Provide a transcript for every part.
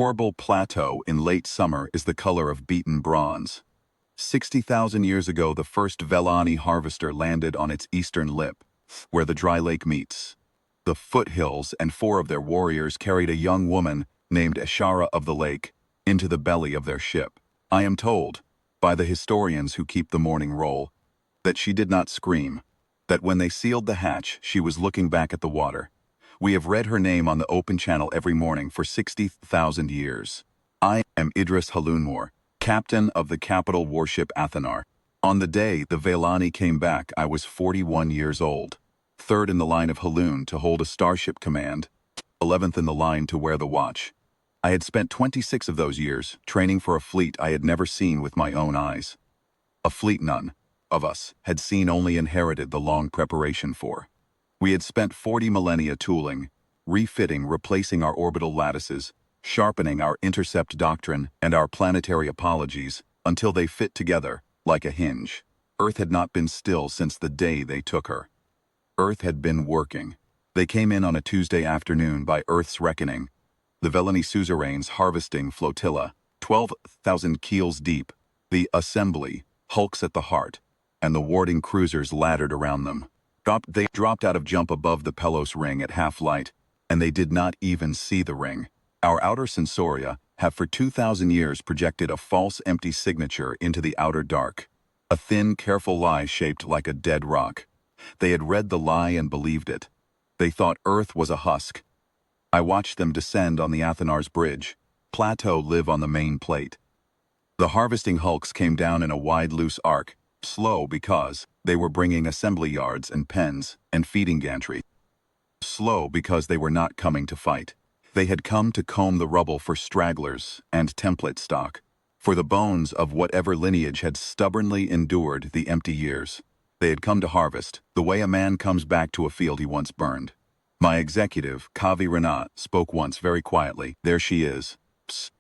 Horrible Plateau in late summer is the color of beaten bronze. 60,000 years ago, the first Velani harvester landed on its eastern lip, where the dry lake meets. The foothills and 4 of their warriors carried a young woman named Ashara of the lake into the belly of their ship. I am told, by the historians who keep the morning roll, that she did not scream, that when they sealed the hatch, she was looking back at the water. We have read her name on the open channel every morning for 60,000 years. I am Idris Halunmor, captain of the capital warship Athanar. On the day the Velani came back, I was 41 years old, 3rd in the line of Halun to hold a starship command, 11th in the line to wear the watch. I had spent 26 of those years training for a fleet I had never seen with my own eyes. A fleet none of us had seen, only inherited the long preparation for. We had spent 40 millennia tooling, refitting, replacing our orbital lattices, sharpening our intercept doctrine and our planetary apologies until they fit together like a hinge. Earth had not been still since the day they took her. Earth had been working. They came in on a Tuesday afternoon by Earth's reckoning. The Velani suzerains harvesting flotilla, 12,000 keels deep, the assembly, hulks at the heart, and the warding cruisers laddered around them. They dropped out of jump above the Pelos ring at half-light, and they did not even see the ring. Our outer sensoria have for 2,000 years projected a false empty signature into the outer dark, a thin, careful lie shaped like a dead rock. They had read the lie and believed it. They thought Earth was a husk. I watched them descend on the Athanar's bridge. Plateau live on the main plate. The harvesting hulks came down in a wide, loose arc, slow because they were bringing assembly yards and pens and feeding gantry. Slow because they were not coming to fight. They had come to comb the rubble for stragglers and template stock, for the bones of whatever lineage had stubbornly endured the empty years. They had come to harvest, the way a man comes back to a field he once burned. My executive, Kavi Renat, spoke once very quietly. There she is.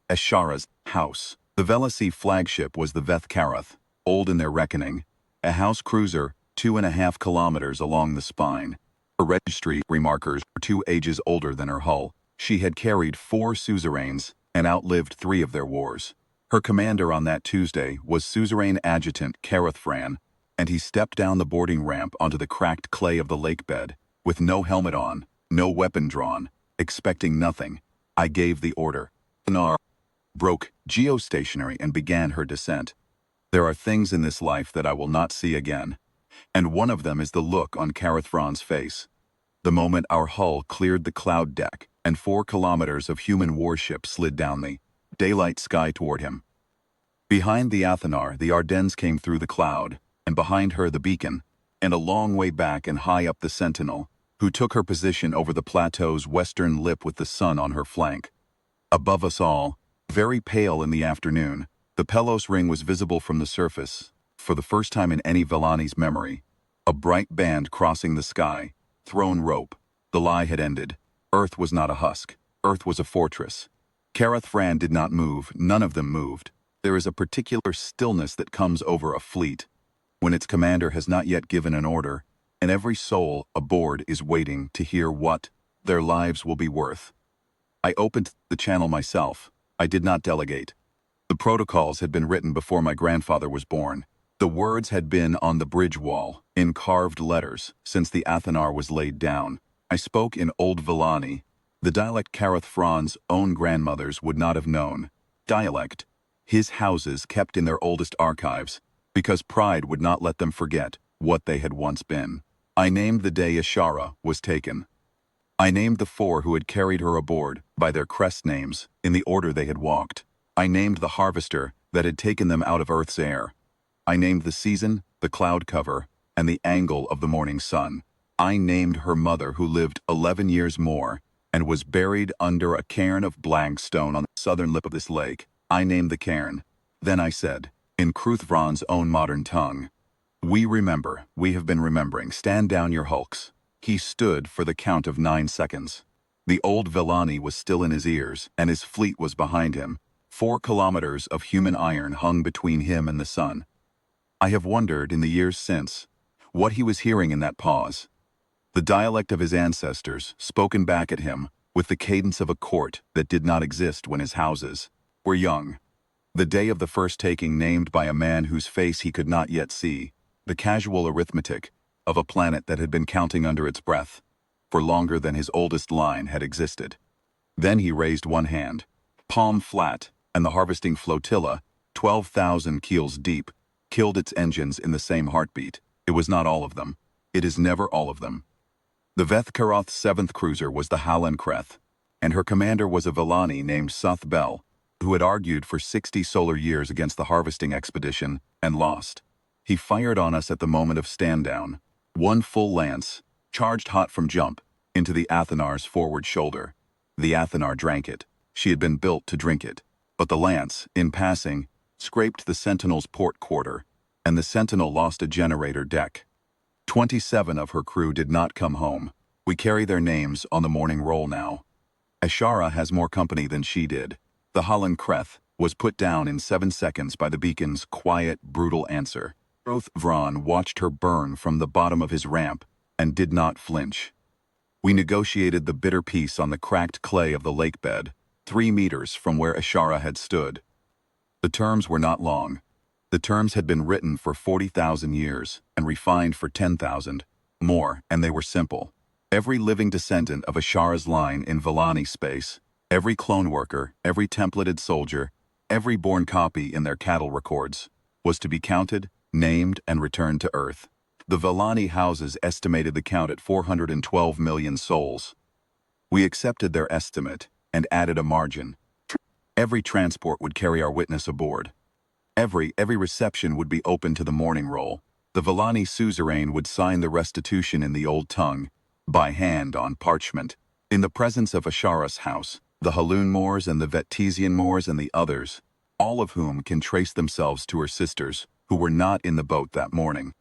Ashara's house. The Velasi flagship was the Veth Karath, old in their reckoning, a house cruiser 2.5 kilometers along the spine. Her registry remarkers were 2 ages older than her hull. She had carried 4 suzerains and outlived 3 of their wars. Her commander on that Tuesday was Suzerain Adjutant Kareth Fran, and he stepped down the boarding ramp onto the cracked clay of the lake bed, with no helmet on, no weapon drawn, expecting nothing. I gave the order. Athanar broke geostationary and began her descent. There are things in this life that I will not see again, and one of them is the look on Kareth Fran's face. The moment our hull cleared the cloud deck and 4 kilometers of human warship slid down the daylight sky toward him. Behind the Athanar, the Ardennes came through the cloud, and behind her the beacon, and a long way back and high up the Sentinel, who took her position over the plateau's western lip with the sun on her flank. Above us all, very pale in the afternoon, the Pelos ring was visible from the surface, for the first time in any Velani's memory. A bright band crossing the sky, thrown rope. The lie had ended. Earth was not a husk. Earth was a fortress. Kareth Fran did not move. None of them moved. There is a particular stillness that comes over a fleet, when its commander has not yet given an order, and every soul aboard is waiting to hear what their lives will be worth. I opened the channel myself. I did not delegate. The protocols had been written before my grandfather was born. The words had been on the bridge wall, in carved letters, since the Athanar was laid down. I spoke in Old Velani, the dialect Kareth Fran's own grandmothers would not have known. Dialect. His houses kept in their oldest archives, because pride would not let them forget what they had once been. I named the day Ashara was taken. I named the 4 who had carried her aboard by their crest names in the order they had walked. I named the harvester that had taken them out of Earth's air. I named the season, the cloud cover, and the angle of the morning sun. I named her mother who lived 11 years more and was buried under a cairn of black stone on the southern lip of this lake. I named the cairn. Then I said, in Kruthvran's own modern tongue, "We remember, we have been remembering. Stand down your hulks." He stood for the count of 9 seconds. The old Velani was still in his ears, and his fleet was behind him. 4 kilometers of human iron hung between him and the sun. I have wondered in the years since what he was hearing in that pause. The dialect of his ancestors, spoken back at him, with the cadence of a court that did not exist when his houses were young. The day of the first taking named by a man whose face he could not yet see, the casual arithmetic of a planet that had been counting under its breath for longer than his oldest line had existed. Then he raised one hand, palm flat, and the harvesting flotilla, 12,000 keels deep, killed its engines in the same heartbeat. It was not all of them. It is never all of them. The Vethkaroth's 7th cruiser was the Hallenkreth, and her commander was a Vellani named Suth Bell, who had argued for 60 solar years against the harvesting expedition and lost. He fired on us at the moment of stand-down. One full lance, charged hot from jump, into the Athenar's forward shoulder. The Athenar drank it. She had been built to drink it. But the lance, in passing, scraped the Sentinel's port quarter, and the Sentinel lost a generator deck. 27 of her crew did not come home. We carry their names on the morning roll now. Ashara has more company than she did. The Hallenkreth was put down in 7 seconds by the beacon's quiet, brutal answer. Roth Vron watched her burn from the bottom of his ramp and did not flinch. We negotiated the bitter peace on the cracked clay of the lake bed, 3 meters from where Ashara had stood. The terms were not long. The terms had been written for 40,000 years and refined for 10,000 more, and they were simple. Every living descendant of Ashara's line in Vellani space, every clone worker, every templated soldier, every born copy in their cattle records, was to be counted, named, and returned to Earth. The Vellani houses estimated the count at 412 million souls. We accepted their estimate and added a margin. Every transport would carry our witness aboard. Every reception would be open to the morning roll. The Vellani suzerain would sign the restitution in the old tongue, by hand on parchment, in the presence of Ashara's house, the Halun Moors and the Vetesian Moors and the others, all of whom can trace themselves to her sisters, who were not in the boat that morning.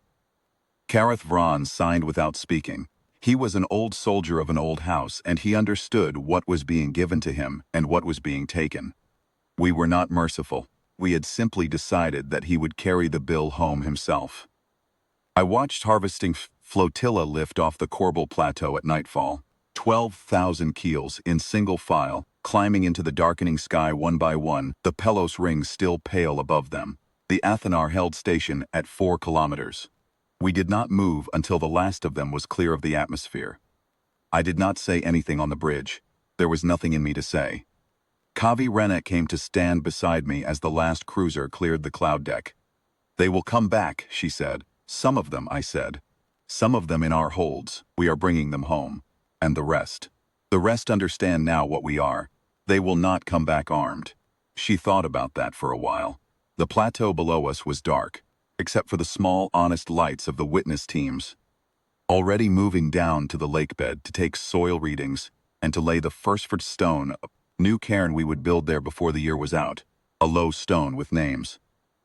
Kareth Vron signed without speaking. He was an old soldier of an old house, and he understood what was being given to him and what was being taken. We were not merciful. We had simply decided that he would carry the bill home himself. I watched harvesting flotilla lift off the Corbel Plateau at nightfall, 12,000 keels in single file, climbing into the darkening sky one by one, the Pelos rings still pale above them. The Athenar held station at 4 kilometers. We did not move until the last of them was clear of the atmosphere. I did not say anything on the bridge. There was nothing in me to say. Kavi Renna came to stand beside me as the last cruiser cleared the cloud deck. "They will come back," she said. "Some of them," I said. "Some of them in our holds. We are bringing them home. And the rest. The rest understand now what we are. They will not come back armed." She thought about that for a while. The plateau below us was dark, except for the small, honest lights of the witness teams, already moving down to the lake bed to take soil readings and to lay the first stone of a new cairn we would build there before the year was out, a low stone with names.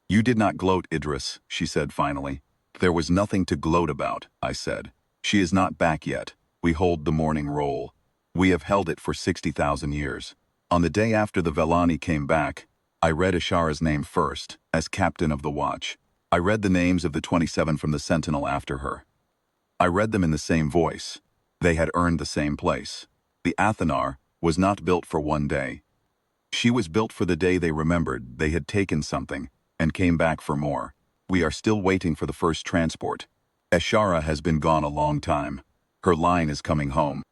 "You did not gloat, Idris," she said finally. "There was nothing to gloat about," I said. "She is not back yet. We hold the morning roll. We have held it for 60,000 years. On the day after the Vellani came back, I read Ashara's name first, as captain of the watch. I read the names of the 27 from the Sentinel after her. I read them in the same voice. They had earned the same place. The Athenar was not built for one day. She was built for the day they remembered they had taken something and came back for more. We are still waiting for the first transport. Ashara has been gone a long time. Her line is coming home.